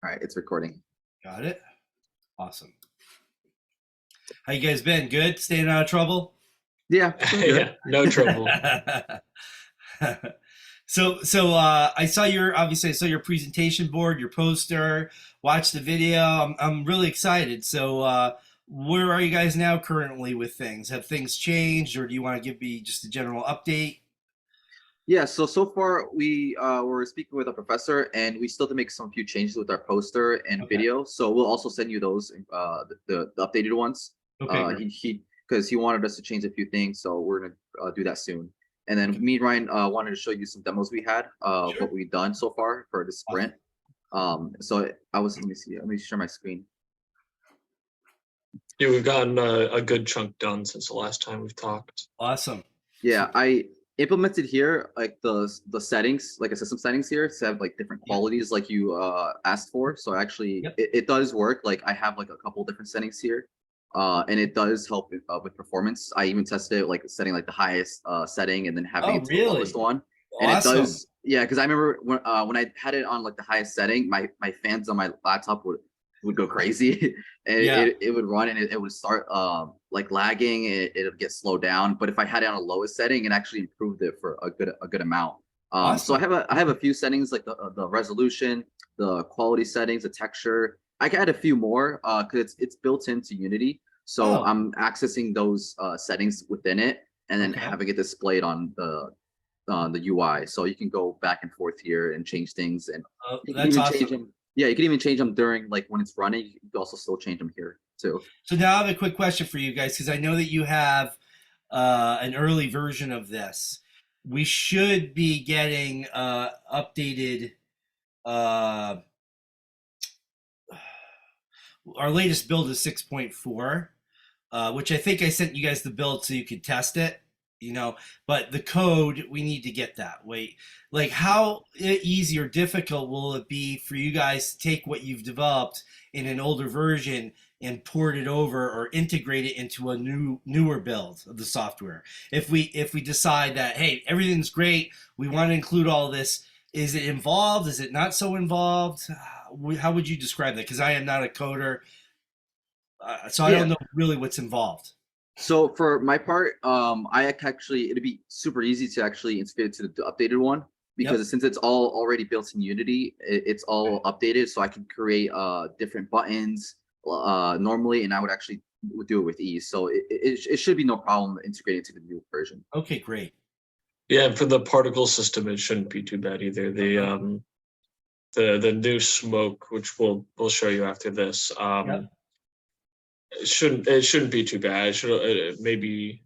All right, it's recording. Got it. Awesome. How you guys been? Good? Staying out of trouble? Yeah, doing good. Yeah, no trouble. I saw your presentation board, your poster, watched the video. I'm really excited. Where are you guys now currently with things? Have things changed, or do you want to give me just a general update? Yeah, so far we were speaking with a professor, and we still have to make some few changes with our poster and Okay. video. So we'll also send you those, the updated ones. Okay, great. He because he wanted us to change a few things, so we're gonna do that soon. And then Okay. me and Ryan wanted to show you some demos we had, Sure. what we've done so far for the sprint. So let me see, let me share my screen. Yeah, we've gotten a good chunk done since the last time we've talked. Awesome. Yeah, I implemented here like the settings, like a system settings here to have like different qualities like you asked for. So actually it does work. Like I have like a couple different settings here. And it does help with performance. I even tested it like setting like the highest setting and then having it to the lowest one. And it Awesome. does, yeah, because I remember when I had it on like the highest setting, my fans on my laptop would go crazy. And it would run and it would start like lagging. It would get slowed down. But if I had it on a lowest setting, it actually improved it for a good amount. So Awesome. I have a few settings like the resolution, the quality settings, the texture. I can add a few more because it's built into Unity. So I'm accessing those settings within it and then having it displayed on the UI. So you can go back and forth here and change things, and you can That's even awesome. change them. Yeah, you can even change them during like when it's running. You can also still change them here too. So now I have a quick question for you guys, because I know that you have an early version of this. We should be getting updated. Our latest build is 6.4, which I think I sent you guys the build so you could test it. But the code, we need to get that. Wait, like how easy or difficult will it be for you guys to take what you've developed in an older version and port it over or integrate it into a newer build of the software? If we decide that, hey, everything's great, we want to include all this, is it involved? Is it not so involved? How would you describe that? Because I am not a coder, so I don't know really what's involved. So for my part, it'd be super easy to actually integrate it to the updated one because since it's all already built in Unity, it's all updated. So I can create different buttons normally, and I would actually do it with ease. So it should be no problem integrating to the new version. Okay, great. Yeah, and for the particle system, it shouldn't be too bad either. The new smoke, which we'll show you after this, it shouldn't be too bad. It should maybe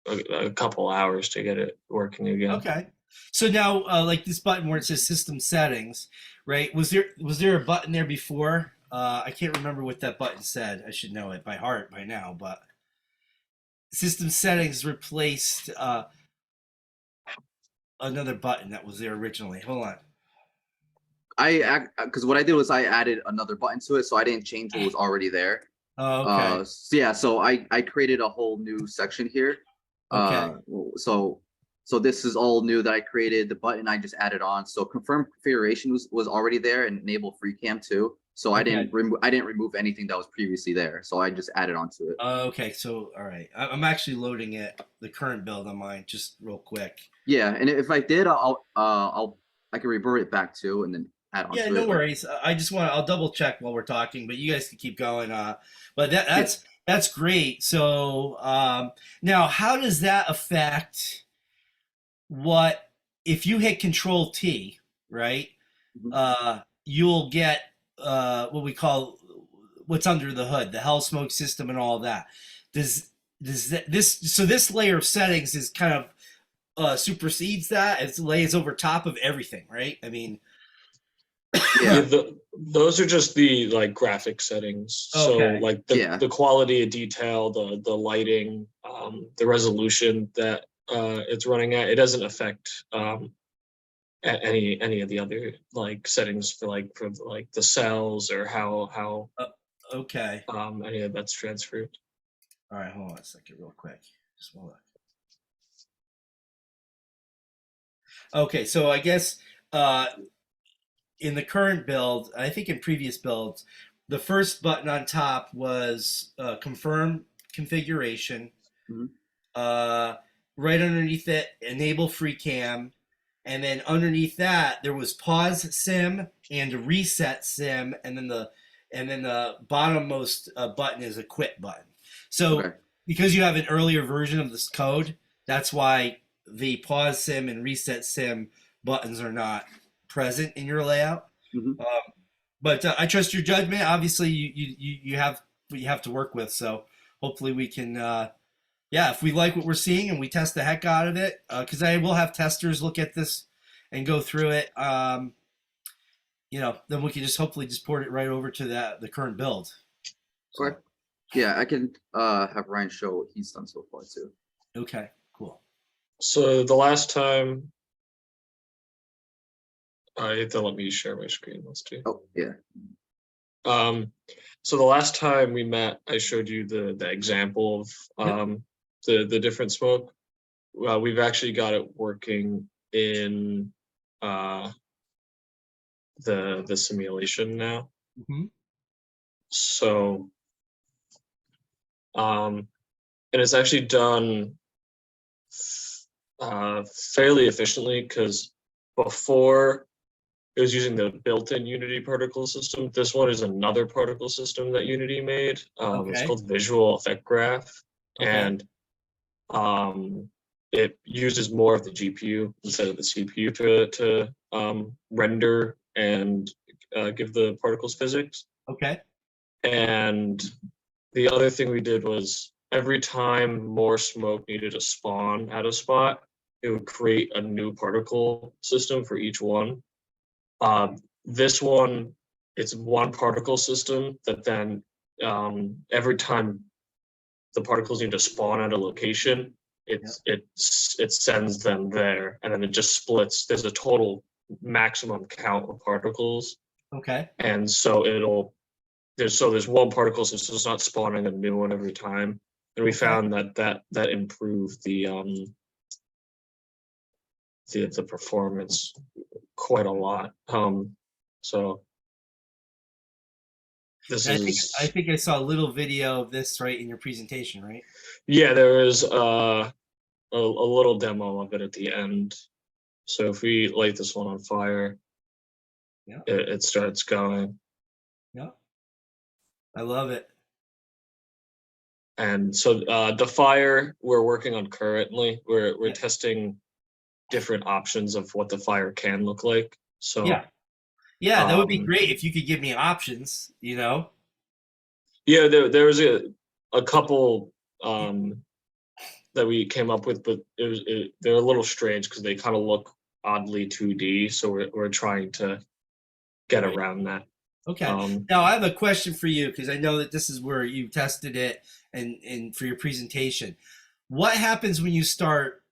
a couple hours to get it working again. Okay. So now, like this button where it says System Settings, right? Was there a button there before? I can't remember what that button said. I should know it by heart by now, but System Settings replaced another button that was there originally. Hold on. Because what I did was I added another button to it, so I didn't change what was already there. Oh, okay. So I created a whole new section here. Okay. So this is all new that I created. The button I just added on. So confirm configuration was already there, and enable free cam too. So I didn't remove anything that was previously there. So I just added onto it. Okay. So all right, I'm actually loading the current build on mine just real quick. Yeah, and if I did, I can revert it back to and then add on. Yeah, no worries. I'll double check while we're talking, but you guys can keep going. But that's great. So now, how does that affect what if you hit Control T, right? You'll get what we call what's under the hood, the hell smoke system, and all that. This layer of settings is kind of supersedes that. It lays over top of everything, right? I mean. Those are just the like graphic settings. Okay. So like the quality of detail, the lighting, the resolution that it's running at, it doesn't affect any of the other like settings for the cells or how any of that's transferred. All right, hold on a second real quick. Just one look. Okay, so I guess in the current build, I think in previous builds, the first button on top was confirm configuration. Mhm. Right underneath it, enable free cam. And then underneath that, there was pause sim and reset sim, and then the bottommost button is a quit button. So Okay. because you have an earlier version of this code, that's why the pause sim and reset sim buttons are not present in your layout. Mhm. But I trust your judgment. Obviously, you have what you have to work with. So hopefully we can, yeah, if we like what we're seeing and we test the heck out of it, because I will have testers look at this and go through it. Then we can just hopefully just port it right over to the current build. So, Okay. Yeah, I can have Ryan show what he's done so far too. okay, cool. So the last time, they'll let me share my screen. Let's do. Oh yeah. So the last time we met, I showed you the example of the different smoke. We've actually got it working in the simulation now. Mm-hmm. So and it's actually done fairly efficiently, because before it was using the built-in Unity particle system. This one is another particle system that Unity made. It's Okay. called Visual Effect Graph, Okay. and it uses more of the GPU instead of the CPU to render and give the particles physics. Okay. And the other thing we did was every time more smoke needed to spawn at a spot, it would create a new particle system for each one. This one, it's one particle system that then every time the particles need to spawn at a location, it sends them there, and then it just splits. There's a total maximum count of particles, Okay. and so there's one particle system, so it's not spawning a new one every time. And we found that improved the performance quite a lot. So this I think I saw a little video of this right in your presentation, right? Yeah, there is a little demo of it at the end. So if we light this one on fire, it starts going. Yeah, I love it. And so the fire we're working on currently, we're testing different options of what the fire can look like. So yeah, that would be great if you could give me options. Yeah, there was a couple that we came up with, but they're a little strange because they kind of look oddly 2D. So we're trying to get around that. Okay. Now I have a question for you, because I know that this is where you tested it and for your presentation. What happens when you start,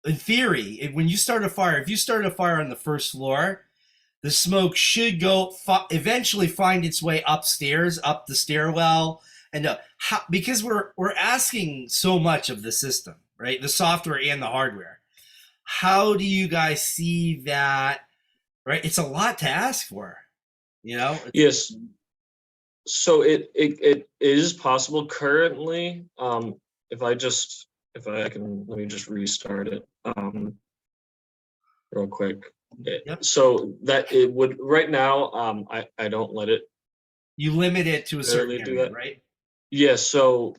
in theory, when you start a fire, if you start a fire on the first floor, the smoke should go eventually find its way upstairs, up the stairwell, and because we're asking so much of the system, right? The software and the hardware. How do you guys see that? Right? It's a lot to ask for. Yes. So it is possible currently. If I can, let me just restart it real quick. Yep. So that it would right now. I don't let it. You limit it to a certain area, right? Yeah. So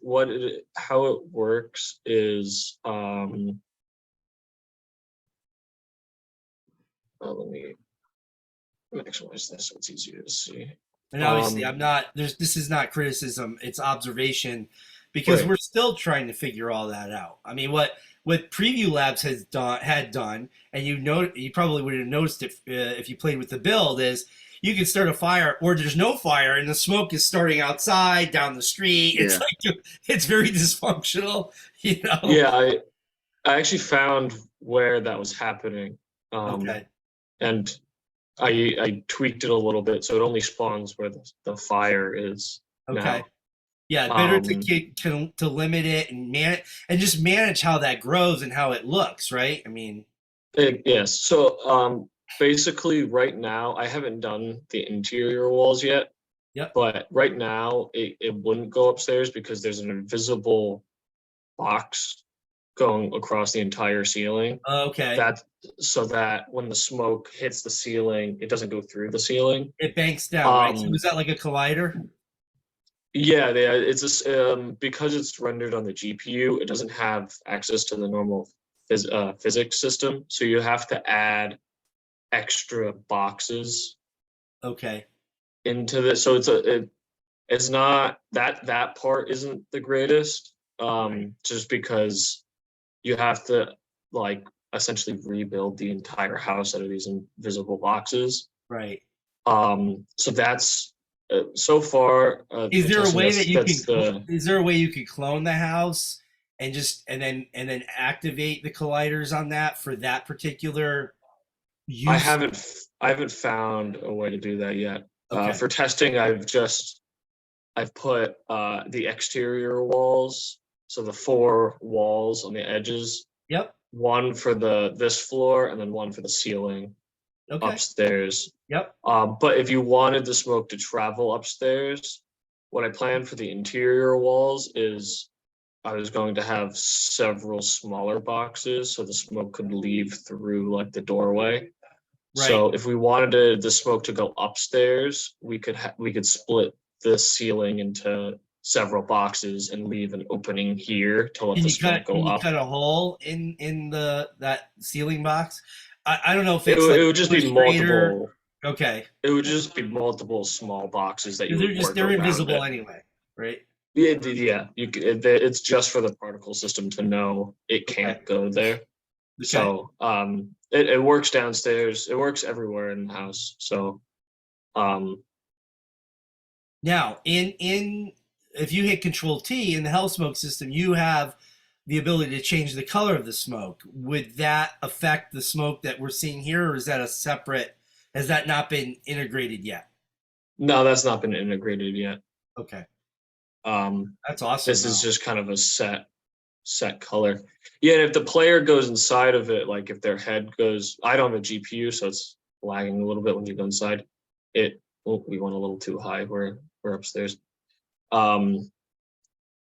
how it works is let me maximize this so it's easier to see. And obviously, this is not criticism; it's observation, because we're still trying to figure all that out. I mean, what Preview Labs had done, and you probably would have noticed it if you played with the build, is you can start a fire, or there's no fire, and the smoke is starting outside, down the street. It's it's very dysfunctional, Yeah, I actually found where that was happening. Okay. And I tweaked it a little bit, so it only spawns where the fire is. Okay. Now. Yeah, better to limit it and just manage how that grows and how it looks, right? I mean, Yes. So basically right now, I haven't done the interior walls yet, Yep. but right now it wouldn't go upstairs because there's an invisible box going across the entire ceiling. Okay. That so that when the smoke hits the ceiling, it doesn't go through the ceiling. It banks down, right? So Um, is that like a collider? yeah, it's just because it's rendered on the GPU, it doesn't have access to the normal physics system, so you have to add extra boxes Okay. into this. So it's not that part isn't the greatest, just because you have to like essentially rebuild the entire house out of these invisible boxes. Right. So that's so far. Is the there a testing, way that you that's can? the Is there a way you could clone the house and then activate the colliders on that for that particular I use? haven't found a way to do that yet. Okay. For testing, I've put the exterior walls, so the 4 walls on the edges, Yep. one for this floor and then one for the ceiling Okay. upstairs. Yep. But if you wanted the smoke to travel upstairs, what I planned for the interior walls is I was going to have several smaller boxes so the smoke could leave through like the doorway. Right. So if we wanted the smoke to go upstairs, we could split the ceiling into several boxes and leave an opening here to let the smoke go Can you up. cut a hole in that ceiling box? I don't know if It, it's like it would just be Illustrator. multiple. Okay. It would just be multiple small boxes that you They're would just work they're around invisible it. anyway, right? Yeah. It's just for the particle system to know it can't Okay. go there. Okay. So it works downstairs. It works everywhere in the house. So Now, in if you hit Control T in the Hell Smoke system, you have the ability to change the color of the smoke. Would that affect the smoke that we're seeing here, or is that a separate? Has that not been integrated yet? no, that's not been integrated yet. Okay, Um, that's awesome. this is though. just kind of a set color. Yeah, and if the player goes inside of it, like if their head goes, I don't have a GPU, so it's lagging a little bit when you go inside. We went a little too high. We're upstairs.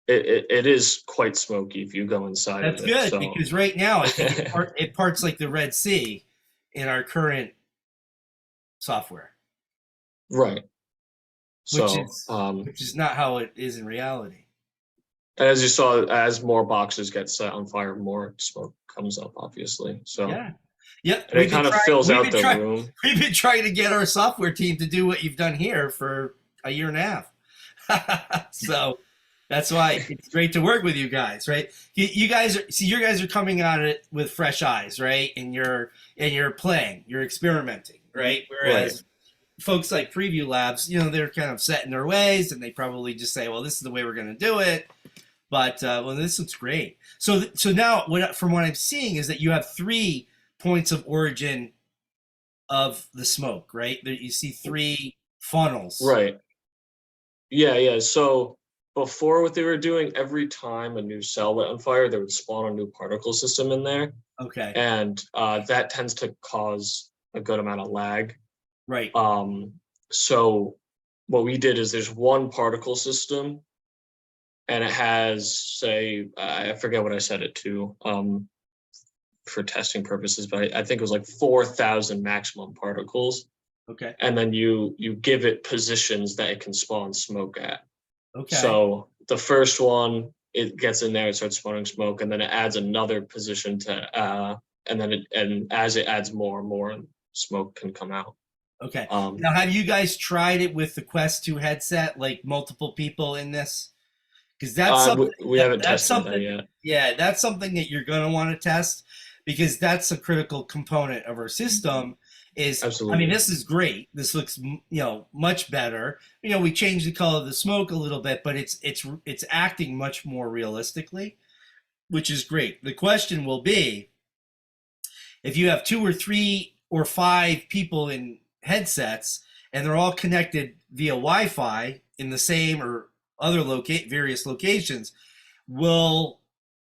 It is quite smoky if you go inside That's of it. good So because right now I think it parts like the Red Sea in our current software, right. which So is which is not how it is in reality. as you saw, as more boxes get set on fire, more smoke comes up, obviously. So Yeah. Yep. and it kind of fills out the room. We've been trying to get our software team to do what you've done here for a year and a half. So that's why it's great to work with you guys, right? You guys are coming at it with fresh eyes, right? And you're playing, you're experimenting, right? Whereas folks like Preview Labs, they're kind of set in their ways and they probably just say, well, this is the way we're going to do it. But well, this looks great. So now, from what I'm seeing, is that you have 3 points of origin of the smoke, right? There you see 3 funnels. Right. Yeah. So before, what they were doing, every time a new cell lit on fire, they would spawn a new particle system in there. Okay. And that tends to cause a good amount of lag. Right. So what we did is there's one particle system and it has, say, I forget what I set it to for testing purposes, but I think it was like 4,000 maximum particles. Okay. And then you give it positions that it can spawn smoke at. Okay. So the first one, it gets in there, it starts spawning smoke, and then it adds another position to, and as it adds more and more, smoke can come out. Okay. Now, have you guys tried it with the Quest 2 headset, like multiple people in this? Because that's something we haven't tested that yet. Yeah, that's something that you're going to want to test because that's a critical component of our system. Absolutely. I mean, this is great. This looks, much better. We changed the color of the smoke a little bit, but it's acting much more realistically, which is great. The question will be, if you have 2 or 3 or 5 people in headsets and they're all connected via Wi-Fi in the same or other various locations, will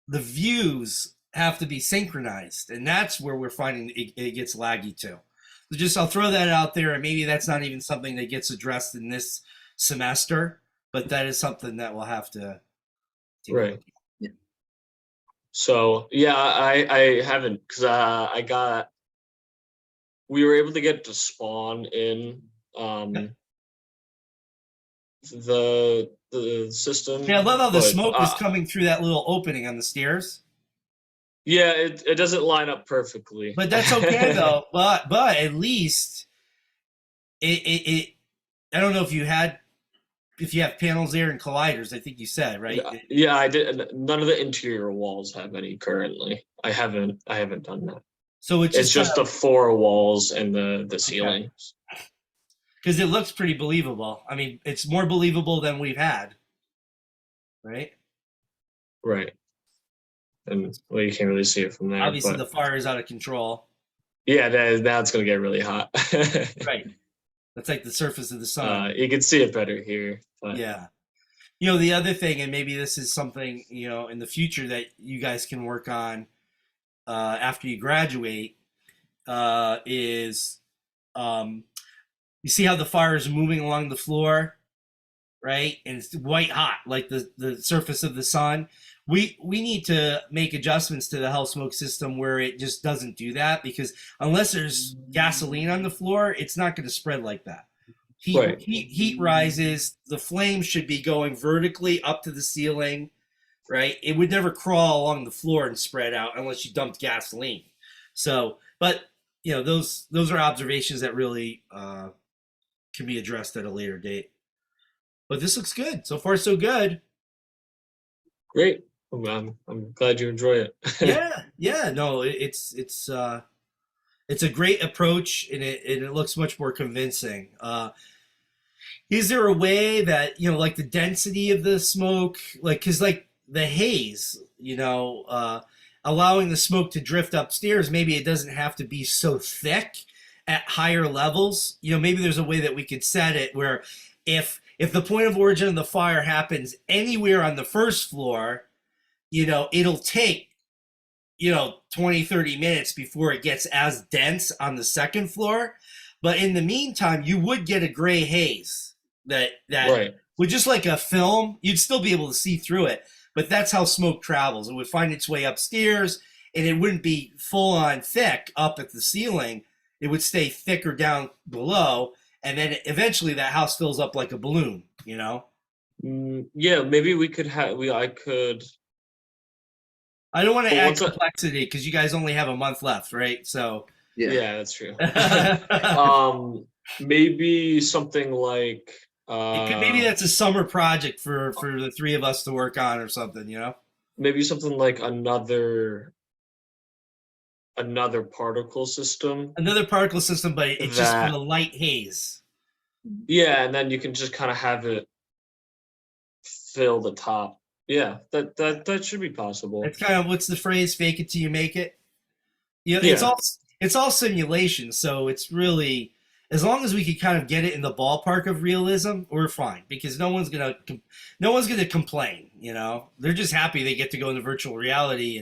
the views have to be synchronized? And that's where we're finding it gets laggy too. So just I'll throw that out there, and maybe that's not even something that gets addressed in this semester, but that is something that we'll have to take a Right. look at. Yeah. So yeah, I haven't, because we were able to get to spawn in the system. Yeah, I love how the but, smoke was coming through that little opening on the stairs. Yeah, it doesn't line up perfectly. But that's okay though. But at least it I don't know if you have panels there and colliders. I think you said, right? Yeah, I did. None of the interior walls have any currently. I haven't done that. So It's just the four walls and the ceilings. Because it looks pretty believable. I mean, it's more believable than we've had, right? Right. And well, you can't really see it from there. Obviously, but, the fire is out of control. Yeah, that's gonna get really hot. Right. That's like the surface of the sun. You can see it better here. But. Yeah. You know, the other thing, and maybe this is something, you know, in the future that you guys can work on after you graduate is you see how the fire is moving along the floor, right? And it's white hot, like the surface of the sun. We need to make adjustments to the hell smoke system where it just doesn't do that, because unless there's gasoline on the floor, it's not going to spread like that. Heat rises. The flame should be going vertically up to the ceiling, right? It would never crawl along the floor and spread out unless you dumped gasoline. So, but you know, those are observations that really can be addressed at a later date. But this looks good. So far, so good. Great. I'm glad you enjoy it. Yeah. No, it's a great approach, and it looks much more convincing. Is there a way that, you know, like the density of the smoke, like, because like the haze, you know, allowing the smoke to drift upstairs, maybe it doesn't have to be so thick at higher levels. You know, maybe there's a way that we could set it where if the point of origin of the fire happens anywhere on the first floor, you know, it'll take, you know, 20, 30 minutes before it gets as dense on the second floor. But in the meantime, you would get a gray haze that Right. would, just like a film, you'd still be able to see through it. But that's how smoke travels. It would find its way upstairs, and it wouldn't be full on thick up at the ceiling. It would stay thicker down below. And then eventually that house fills up like a balloon, you know? Yeah, maybe we could I could. I don't want to add complexity because you guys only have a month left, right? So yeah, that's true. Maybe something like maybe that's a summer project for the three of us to work on or something, you know? Maybe something like another particle system. Another particle system, but it's just for the light haze. Yeah, and then you can just kind of have it fill the top. Yeah, that should be possible. It's kind of, what's the phrase? Fake it till you make it. You know, it's all simulation, so it's really, as long as we can kind of get it in the ballpark of realism, we're fine, because no one's gonna complain. You know, they're just happy they get to go into virtual reality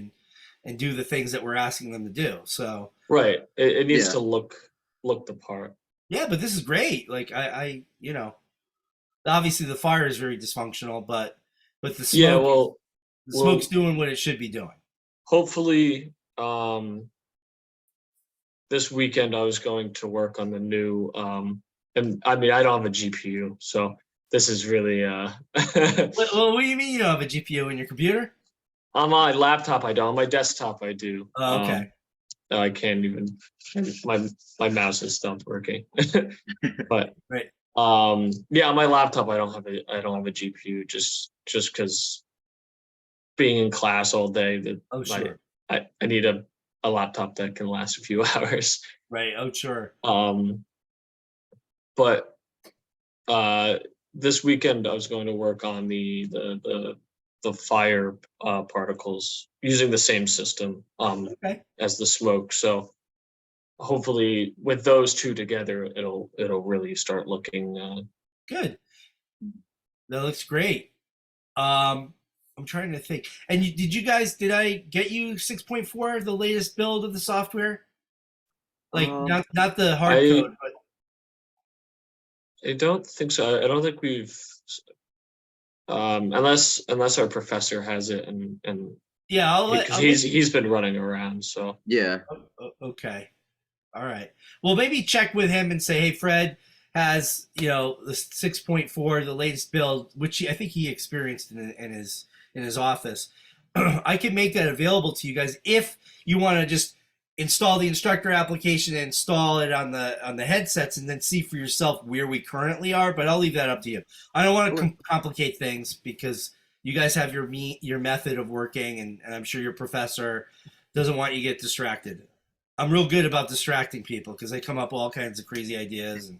and do the things that we're asking them to do. So right, it needs to look the part. Yeah, but this is great. Like I you know, obviously the fire is very dysfunctional, but the smoke, the smoke's doing what it should be doing. Hopefully, this weekend I was going to work on the new, and I mean I don't have a GPU, so this is really. Well, what do you mean you don't have a GPU in your computer? On my laptop I don't. On my desktop I do. Oh, okay. I can't even. My mouse has stopped working. But right. Yeah, on my laptop I don't have a GPU just because being in class all day sure. I need a laptop that can last a few hours. Right. Oh, sure. But this weekend I was going to work on the fire particles using the same system as the smoke. So hopefully with those two together, it'll really start looking good. That looks great. I'm trying to think. And did I get you 6.4, the latest build of the software? Like not the hard code, but I don't think so. I don't think we've unless our professor has it and yeah, because he's been running around, so Yeah. Okay. All right. Well, maybe check with him and say, hey, Fred has, the 6.4, the latest build, which I think he experienced in his office. I can make that available to you guys if you want to just install the instructor application and install it on the headsets and then see for yourself where we currently are. But I'll leave that up to you. I don't want to complicate things because you guys have your method of working, and I'm sure your professor doesn't want you to get distracted. I'm real good about distracting people because they come up with all kinds of crazy ideas.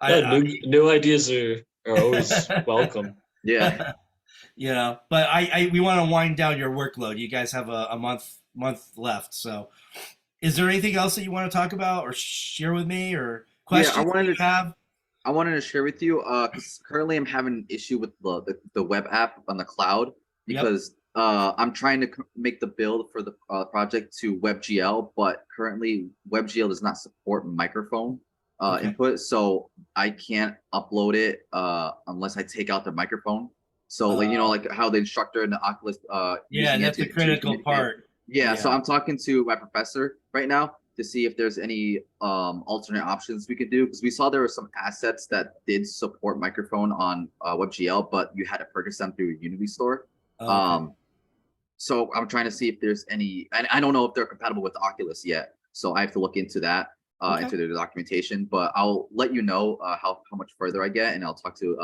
And new ideas are always welcome. Yeah. But we want to wind down your workload. You guys have a month left. So is there anything else that you want to talk about or share with me or questions I wanted to share with you because currently I'm having an issue with the web app on the cloud because I'm trying to make the build for the project to WebGL, but currently WebGL does not support microphone input, so I can't upload it unless I take out the microphone. So like how the instructor and the Oculus that's the critical part. Yeah, so I'm talking to my professor right now to see if there's any alternate options we could do, because we saw there were some assets that did support microphone on WebGL, but you had to purchase them through Unity Store. So I'm trying to see if there's any, and I don't know if they're compatible with Oculus yet, so I have to look into that, into the documentation. But I'll let you know how much further I get, and I'll talk to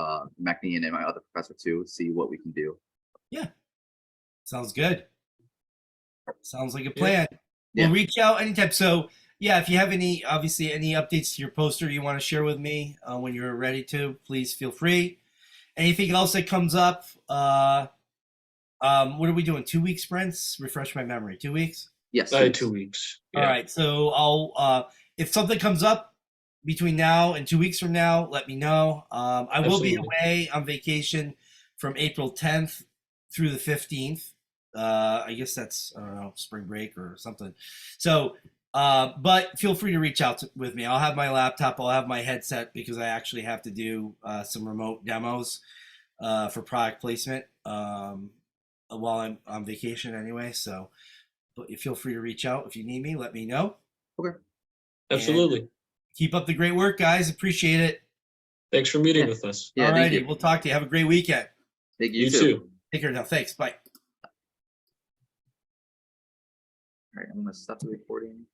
Macney and my other professor too, see what we can do. Yeah, sounds good. Sounds like a plan. Yeah. We'll reach out anytime. So yeah, if you have any updates to your poster you want to share with me when you're ready to, please feel free. Anything else that comes up? What are we doing? 2 week sprints? Refresh my memory. 2 weeks? Yes. 2 weeks. Yeah. All right. So I'll if something comes up between now and 2 weeks from now, let me know. I will be away on vacation from April 10th through the 15th. I guess that's, I don't know, spring break or something. So, but feel free to reach out with me. I'll have my laptop. I'll have my headset because I actually have to do some remote demos for product placement while I'm on vacation anyway. So, but you feel free to reach out if you need me. Let me know. Okay. Absolutely. And keep up the great work, guys. Appreciate it. Thanks for meeting with us. Yeah. All righty. We'll talk to you. Have a great weekend. Thank you. You too. Take care now. Thanks. Bye. All right, I'm gonna stop the recording.